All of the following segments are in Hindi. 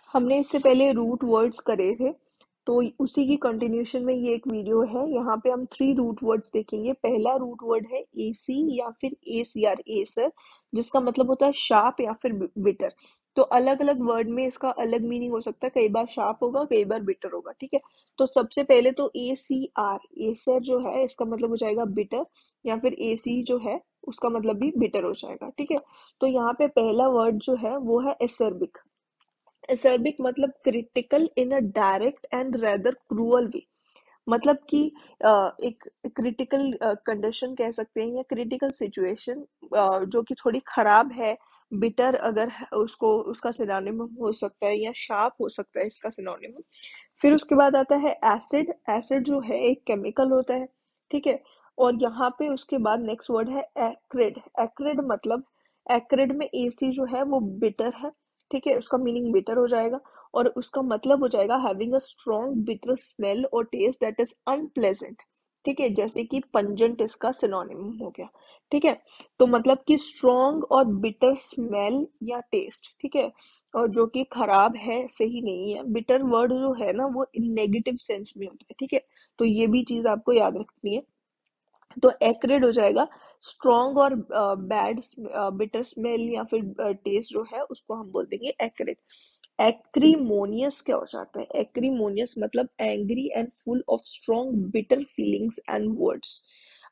हमने इससे पहले रूट वर्ड्स करे थे, तो उसी की कंटिन्यूशन में ये एक वीडियो है। यहाँ पे हम 3 रूट वर्ड्स देखेंगे। पहला रूट वर्ड है एसी या फिर एसीआर, एसर, जिसका मतलब होता है शार्प या फिर बिटर। तो अलग अलग वर्ड में इसका अलग मीनिंग हो सकता है, कई बार शार्प होगा, कई बार बिटर होगा, ठीक है। तो सबसे पहले तो ए सी आर, एसर जो है इसका मतलब हो जाएगा बिटर, या फिर एसी जो है उसका मतलब भी बिटर हो जाएगा, ठीक है। तो यहाँ पे पहला वर्ड जो है वो है एसर्बिक। एसर्बिक मतलब critical in a direct and rather cruel way. मतलब कि एक क्रिटिकल कंडीशन कह सकते हैं, या क्रिटिकल सिचुएशन जो कि थोड़ी खराब है। बिटर अगर उसको उसका सिनोनिम हो सकता है, या शार्प हो सकता है इसका सिनोनिम। फिर उसके बाद आता है एसिड। एसिड जो है एक केमिकल होता है, ठीक है। और यहाँ पे उसके बाद नेक्स्ट वर्ड है एक्रिड। एक्रिड मतलब, एक्रिड में एसी जो है वो बिटर है, ठीक है, उसका मीनिंग बिटर हो जाएगा। और उसका मतलब हो जाएगा having a strong bitter smell और टेस्ट दैट इज अनप्लेजेंट, ठीक है। जैसे कि पंजेंट इसका सिनोनिम हो गया, ठीक है। तो मतलब कि स्ट्रॉन्ग और बिटर स्मेल या टेस्ट, ठीक है, और जो कि खराब है, सही नहीं है। बिटर वर्ड जो है ना वो नेगेटिव सेंस में होता है, ठीक है। तो ये भी चीज आपको याद रखनी है। तो एक्रिड हो जाएगा स्ट्रॉन्ग और बैड बिटर स्मेल या फिर टेस्ट जो है उसको हम बोल देंगे एक्रिड। एक्रीमोनियस क्या हो जाता है? एक्रीमोनियस मतलब angry and full of strong bitter feelings and words.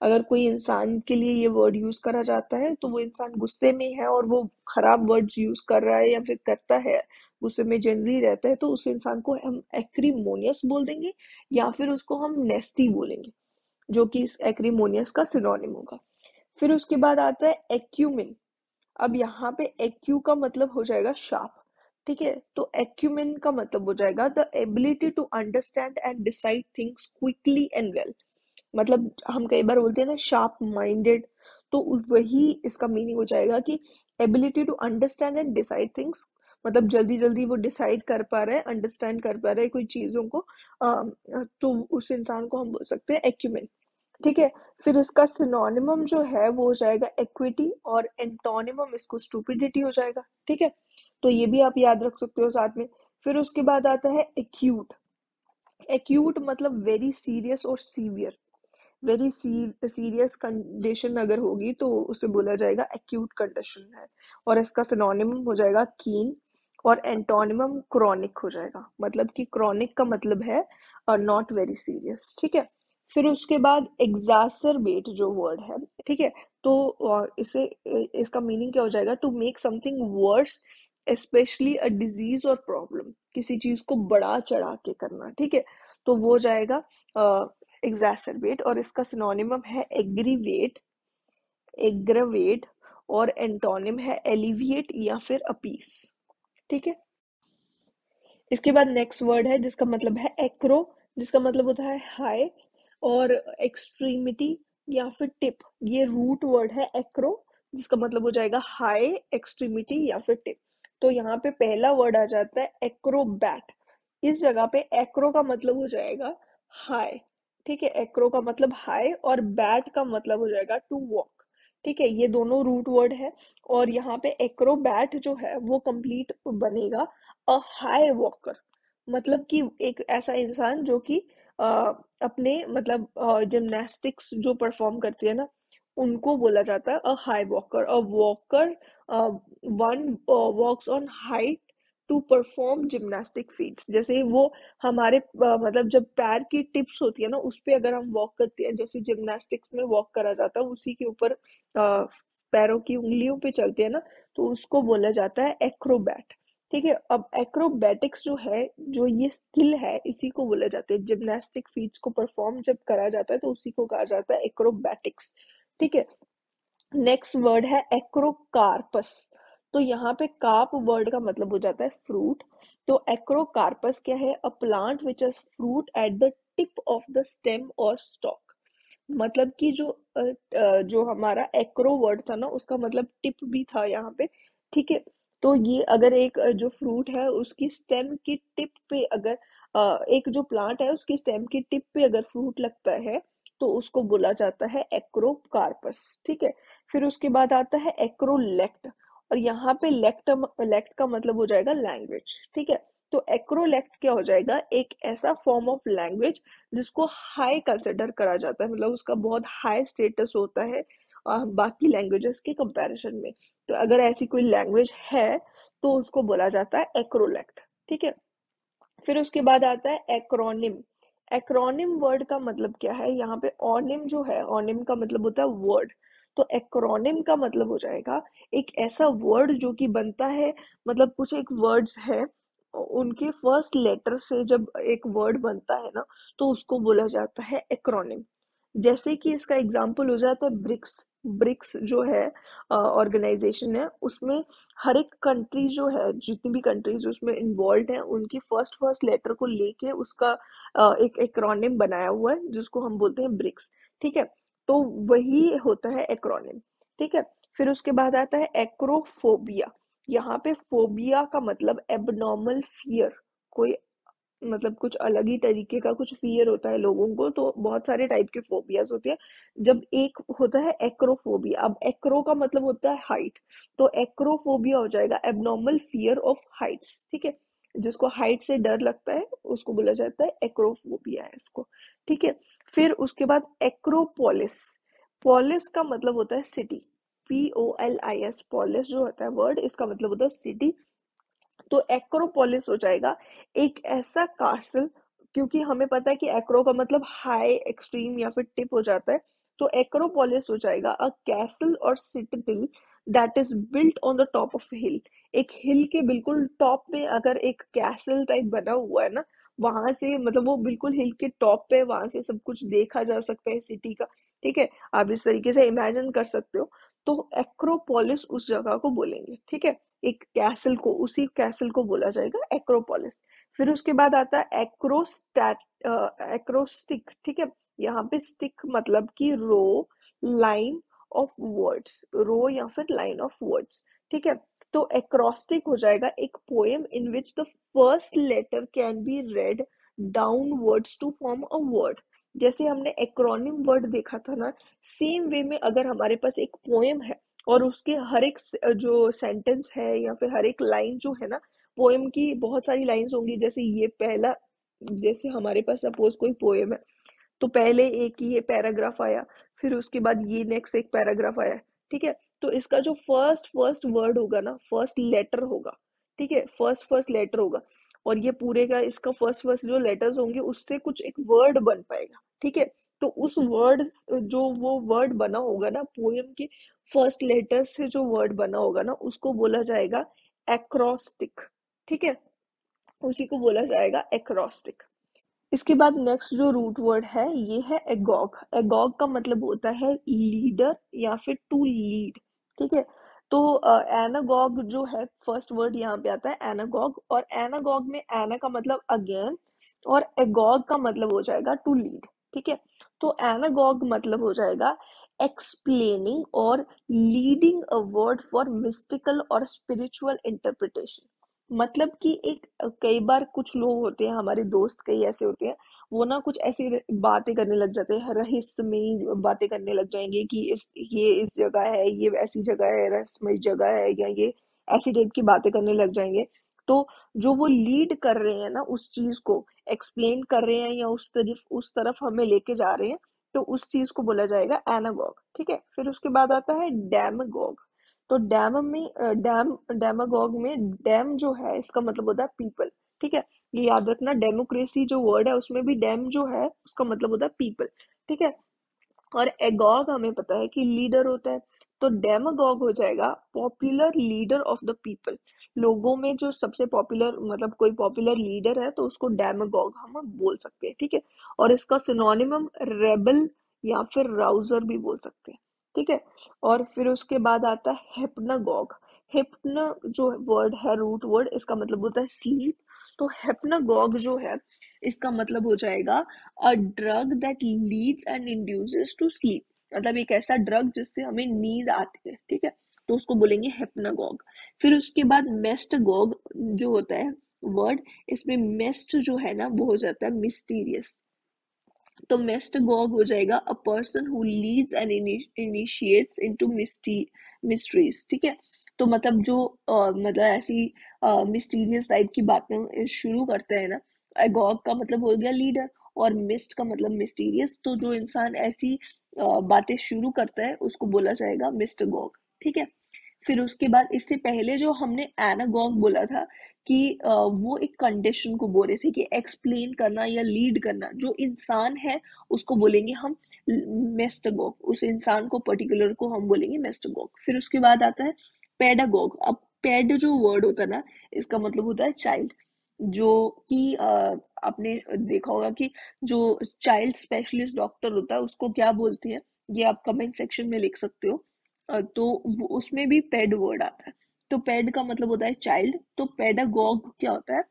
अगर कोई इंसान के लिए ये वर्ड यूज करा जाता है तो वो इंसान गुस्से में है और वो खराब वर्ड्स यूज कर रहा है या फिर करता है, गुस्से में जनरली रहता है, तो उस इंसान को हम एक्रीमोनियस बोल देंगे, या फिर उसको हम नेस्टी बोलेंगे, जो कि इस एक्रीमोनियस का सिनोनिम होगा। फिर उसके बाद आता है एक्यूमिन। अब यहाँ पे एक्यू का मतलब हो जाएगा शार्प, ठीक है। तो एक्यूमिन का मतलब हो जाएगा the ability to understand and decide things quickly and well. मतलब हम कई बार बोलते हैं ना शार्प माइंडेड, तो वही इसका मीनिंग हो जाएगा कि ability to understand and decide things, मतलब जल्दी जल्दी वो डिसाइड कर पा रहा है, अंडरस्टैंड कर पा रहा है कोई चीजों को। तो उस इंसान को हम बोल सकते हैं एक्यूमेन, ठीक है। फिर इसका सिनोनिमम जो है वो हो जाएगा इक्विटी, और एंटोनिमम इसको स्टूपिडिटी हो जाएगा, ठीक है। तो ये भी आप याद रख सकते हो साथ में। फिर उसके बाद आता है एक्यूट। एक्यूट मतलब वेरी सीरियस और सीवियर। वेरी सीरियस कंडीशन अगर होगी तो उसे बोला जाएगा एक्यूट कंडीशन है। और इसका सिनोनिम हो जाएगा कीन, और एंटोनिमम क्रॉनिक हो जाएगा। मतलब कि क्रॉनिक का मतलब है नॉट वेरी सीरियस, ठीक है। फिर उसके बाद एग्जासरबेट जो वर्ड है, ठीक है। तो इसे इसका मीनिंग क्या हो जाएगा? To make something worse, specially a disease और प्रॉब्लम। किसी चीज को बढ़ा चढ़ा के करना, ठीक है। तो वो हो जाएगा एग्जैसरबेट, और इसका सिनोनिमम है एग्रीवेट, एग्रवेट, और एंटोनिम है एलिविएट या फिर अपीस, ठीक है। इसके बाद नेक्स्ट वर्ड है जिसका मतलब है एक्रो, जिसका मतलब होता है हाई, और एक्सट्रीमिटी या फिर टिप। ये रूट वर्ड है एक्रो, जिसका मतलब हो जाएगा हाई, एक्सट्रीमिटी या फिर टिप। तो यहाँ पे पहला वर्ड आ जाता है एक्रोबैट। इस जगह पे एक्रो का मतलब हो जाएगा हाई, ठीक है। एक्रो का मतलब हाई, और बैट का मतलब हो जाएगा टू वॉक, ठीक है। ये दोनों रूट वर्ड है। और यहाँ पे एक्रोबैट जो है वो कंप्लीट बनेगा अ हाई वॉकर। मतलब कि एक ऐसा इंसान जो कि अ, अपने मतलब जिमनास्टिक्स जो परफॉर्म करती है ना, उनको बोला जाता है a high walker. A walker one walks on height to perform gymnastic feats. जैसे वो हमारे मतलब जब पैर की टिप्स होती है ना उस पे अगर हम वॉक करते हैं, जैसे जिमनास्टिक्स में वॉक करा जाता है उसी के ऊपर पैरों की उंगलियों पे चलते हैं ना, तो उसको बोला जाता है एक्रोबैट, ठीक है। अब एक्रोबैटिक्स जो है, जो ये स्किल है, इसी को बोला जाता है जिमनास्टिक फीट्स को परफॉर्म जब करा जाता है तो उसी को कहा जाता है एक्रोबैटिक्स, ठीक है। नेक्स्ट वर्ड है एक्रोकार्पस। तो यहाँ पे कार्प वर्ड का मतलब हो जाता है फ्रूट। तो एक्रोकार्पस क्या है? A plant which has fruit at the tip of the stem और स्टॉक। मतलब कि जो हमारा एक्रो वर्ड था ना उसका मतलब टिप भी था यहाँ पे, ठीक है। तो ये अगर एक जो फ्रूट है उसकी स्टेम की टिप पे अगर एक जो प्लांट है उसकी स्टेम की टिप पे अगर फ्रूट लगता है तो उसको बोला जाता है एक्रोकार्पस, ठीक है। फिर उसके बाद आता है एक्रोलेक्ट, और यहाँ पे लेक्ट लेक्ट का मतलब हो जाएगा लैंग्वेज, ठीक है। तो एक्रोलेक्ट क्या हो जाएगा, एक ऐसा फॉर्म ऑफ लैंग्वेज जिसको हाई कंसिडर करा जाता है, मतलब उसका बहुत हाई स्टेटस होता है बाकी लैंग्वेजेस के कंपैरिजन में। तो अगर ऐसी कोई लैंग्वेज है तो उसको बोला जाता है एक्रोलेक्ट। ठीक है, फिर उसके बाद आता है एक्रोनिम। एक्रोनिम वर्ड का मतलब क्या है, यहाँ पे ऑनिम जो है, ऑनिम का मतलब होता है वर्ड, तो एक्रोनिम का मतलब हो जाएगा एक ऐसा वर्ड जो कि बनता है, मतलब कुछ एक वर्ड्स है उनके फर्स्ट लेटर से जब एक वर्ड बनता है ना, तो उसको बोला जाता है एक्रोनिम। जैसे कि इसका एग्जाम्पल हो जाता है ब्रिक्स। ब्रिक्स जो है ऑर्गेनाइजेशन है, उसमें हर एक कंट्री जो है, जितनी भी कंट्रीज उसमें इन्वॉल्व है, उनकी फर्स्ट फर्स्ट लेटर को लेके उसका एक एक्रोनिम बनाया हुआ है जिसको हम बोलते हैं ब्रिक्स। ठीक है, तो वही होता है एक्रोनिम। ठीक है, फिर उसके बाद आता है एक्रोफोबिया। यहाँ पे फोबिया का मतलब एबनॉर्मल फियर, कोई मतलब कुछ अलग ही तरीके का कुछ फियर होता है लोगों को, तो बहुत सारे टाइप के फोबियाज होते हैं। जब एक होता है एक्रोफोबिया, अब एक्रो का मतलब होता है हाइट, तो एक्रोफोबिया हो जाएगा एबनॉर्मल फियर ऑफ हाइट्स। ठीक है, जिसको हाइट से डर लगता है उसको बोला जाता है एक्रोफोबिया है इसको। ठीक है, फिर उसके बाद एक्रोपोलिस। पोलिस का मतलब होता है सिटी, POLIS, पोलिस जो होता है वर्ड, इसका मतलब होता है सिटी। तो एक्रोपोलिस हो जाएगा एक ऐसा कासल, क्योंकि हमें पता है कि एक्रो का मतलब हाई, एक्सट्रीम या फिर टिप हो जाता है, तो एक्रोपोलिस हो जाएगा अ कैसल और citadel that is built on the top of hill. एक हिल के बिल्कुल टॉप पे अगर एक कैसल टाइप बना हुआ है ना, वहां से मतलब वो बिल्कुल हिल के टॉप पे, वहां से सब कुछ देखा जा सकता है सिटी का। ठीक है, आप इस तरीके से इमेजिन कर सकते हो। तो एक्रोपोलिस उस जगह को बोलेंगे। ठीक है, एक कैसल को, उसी कैसल को बोला जाएगा एक्रोपोलिस। फिर उसके बाद आता है एक्रोस्टैट, एक्रोस्टिक। ठीक है, यहाँ पे स्टिक मतलब कि रो, लाइन ऑफ वर्ड्स, रो या फिर लाइन ऑफ वर्ड्स। ठीक है, तो एक्रोस्टिक हो जाएगा एक poem in which the first letter can be read downwards to form a word. जैसे हमने एक्रोनिम वर्ड देखा था ना, सेम वे में अगर हमारे पास एक पोएम है और उसके हर एक जो सेंटेंस है या फिर हर एक लाइन जो है ना, पोएम की बहुत सारी लाइंस होंगी, जैसे ये पहला, जैसे हमारे पास सपोज कोई पोएम है, तो पहले एक ये पैराग्राफ आया, फिर उसके बाद ये नेक्स्ट एक पैराग्राफ आया। ठीक है, तो इसका जो फर्स्ट फर्स्ट वर्ड होगा ना, फर्स्ट लेटर होगा। ठीक है, फर्स्ट फर्स्ट लेटर होगा, और ये पूरे का इसका फर्स्ट फर्स्ट जो लेटर्स होंगे उससे कुछ एक वर्ड बन पाएगा। ठीक है, तो उस वर्ड, जो वो वर्ड बना होगा ना पोएम के फर्स्ट लेटर से, जो वर्ड बना होगा ना, उसको बोला जाएगा एक्रोस्टिक। ठीक है, उसी को बोला जाएगा एक्रोस्टिक। इसके बाद नेक्स्ट जो रूट वर्ड है ये है एगॉग। एगॉग का मतलब होता है लीडर या फिर टू लीड। ठीक है, तो एनागॉग जो है फर्स्ट वर्ड यहाँ पे आता है एनागॉग, और एनागॉग में एना का मतलब अगेन, और एगॉग का मतलब हो जाएगा टू लीड। ठीक है, तो एनागॉग मतलब हो जाएगा एक्सप्लेनिंग और leading a word for mystical और स्पिरिचुअल इंटरप्रिटेशन। मतलब कि एक कई बार कुछ लोग होते हैं, हमारे दोस्त कई ऐसे होते हैं, वो ना कुछ ऐसी बातें करने लग जाते हैं, रहस्यमयी बातें करने लग जाएंगे कि ये इस जगह है, ये ऐसी जगह है, रहस्यमयी जगह है, या ये ऐसी टाइप की बातें करने लग जाएंगे। तो जो वो लीड कर रहे हैं ना उस चीज को, एक्सप्लेन कर रहे हैं या उस तरफ हमें लेके जा रहे हैं, तो उस चीज को बोला जाएगा एनागॉग। ठीक है, फिर उसके बाद आता है डैमगॉग। तो डेमागॉग में डैम जो है इसका मतलब होता है पीपल। ठीक है, ये याद रखना, डेमोक्रेसी जो वर्ड है उसमें भी डैम जो है उसका मतलब होता है पीपल। ठीक है, और एगॉग हमें पता है कि लीडर होता है, तो डेमागॉग हो जाएगा popular leader of the people. लोगों में जो सबसे पॉपुलर, मतलब कोई पॉपुलर लीडर है तो उसको डेमागॉग हम बोल सकते हैं। ठीक है, और इसका सिनोनिमम रेबल या फिर राउजर भी बोल सकते हैं। ठीक है, और फिर उसके बाद आता है हिप्नागॉग। हिप्न जो वर्ड है रूट वर्ड, इसका मतलब होता है स्लीप। तो हिप्नागॉग जो है इसका मतलब हो जाएगा a drug that leads and induces to sleep. मतलब एक ऐसा ड्रग जिससे हमें नींद आती है। ठीक है, तो उसको बोलेंगे हिप्नागॉग। फिर उसके बाद मेस्टगॉग जो होता है वर्ड, इसमें मेस्ट जो है ना वो हो जाता है मिस्टीरियस। तो मेस्टगॉग हो जाएगा a person who Leeds and initiates into mysteries. ठीक है, तो मतलब जो मतलब ऐसी मिस्टीरियस टाइप की बातें शुरू करते हैं ना, एगॉग का मतलब हो गया लीडर, और मिस्ट का मतलब मिस्टीरियस, तो जो इंसान ऐसी बातें शुरू करता है उसको बोला जाएगा मिस्टर गॉग, ठीक है। फिर उसके बाद इससे पहले जो हमने एनागॉग बोला था कि वो एक कंडीशन को बोल रहे थे कि एक्सप्लेन करना या लीड करना, जो इंसान है उसको बोलेंगे हम मेस्टगॉग, उस इंसान को पर्टिकुलर को हम बोलेंगे मेस्टगॉग। फिर उसके बाद आता है पेडागॉग। अब पेड जो वर्ड होता है ना, इसका मतलब होता है चाइल्ड, जो कि आपने देखा होगा कि जो चाइल्ड स्पेशलिस्ट डॉक्टर होता है उसको क्या बोलते हैं, ये आप कमेंट सेक्शन में लिख सकते हो। तो उसमें भी पेड वर्ड आता है। तो पेड का मतलब होता है चाइल्ड, तो पेडागॉग क्या होता है,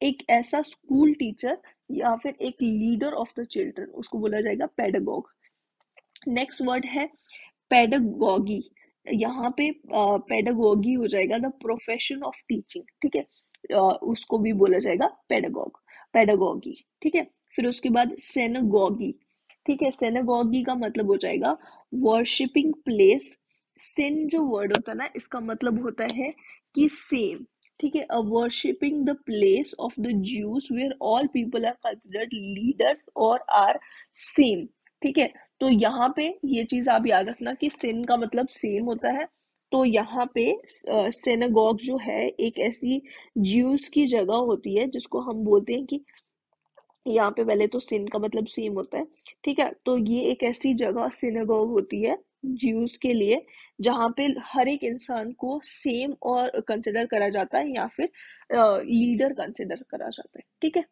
एक ऐसा स्कूल टीचर या फिर एक लीडर ऑफ द चिल्ड्रन, उसको बोला जाएगा पेडागॉग। नेक्स्ट वर्ड है पेडागॉगी। यहाँ पे पेडागॉगी हो जाएगा द प्रोफेशन ऑफ टीचिंग, ठीक है। उसको भी बोला जाएगा पेडागॉग, पेडागॉगी, ठीक है। फिर उसके बाद सेनागॉगी, ठीक है। सेनागॉगी का मतलब हो जाएगा वर्शिपिंग प्लेस। सिन जो वर्ड होता है ना, इसका मतलब होता है कि सेम, ठीक है। A worshipping the place of the Jews where all people are considered leaders और आर सेम, ठीक है। तो यहाँ पे ये चीज आप याद रखना कि सिन का मतलब सेम होता है। तो यहाँ पे सिनेगॉग जो है एक ऐसी ज्यूस की जगह होती है जिसको हम बोलते हैं कि यहाँ पे पहले तो सिन का मतलब सेम होता है, ठीक है। तो ये एक ऐसी जगह सिनेगॉग होती है ज्यूस के लिए, जहाँ पे हर एक इंसान को सेम और कंसिडर करा जाता है या फिर लीडर कंसिडर करा जाता है, ठीक है।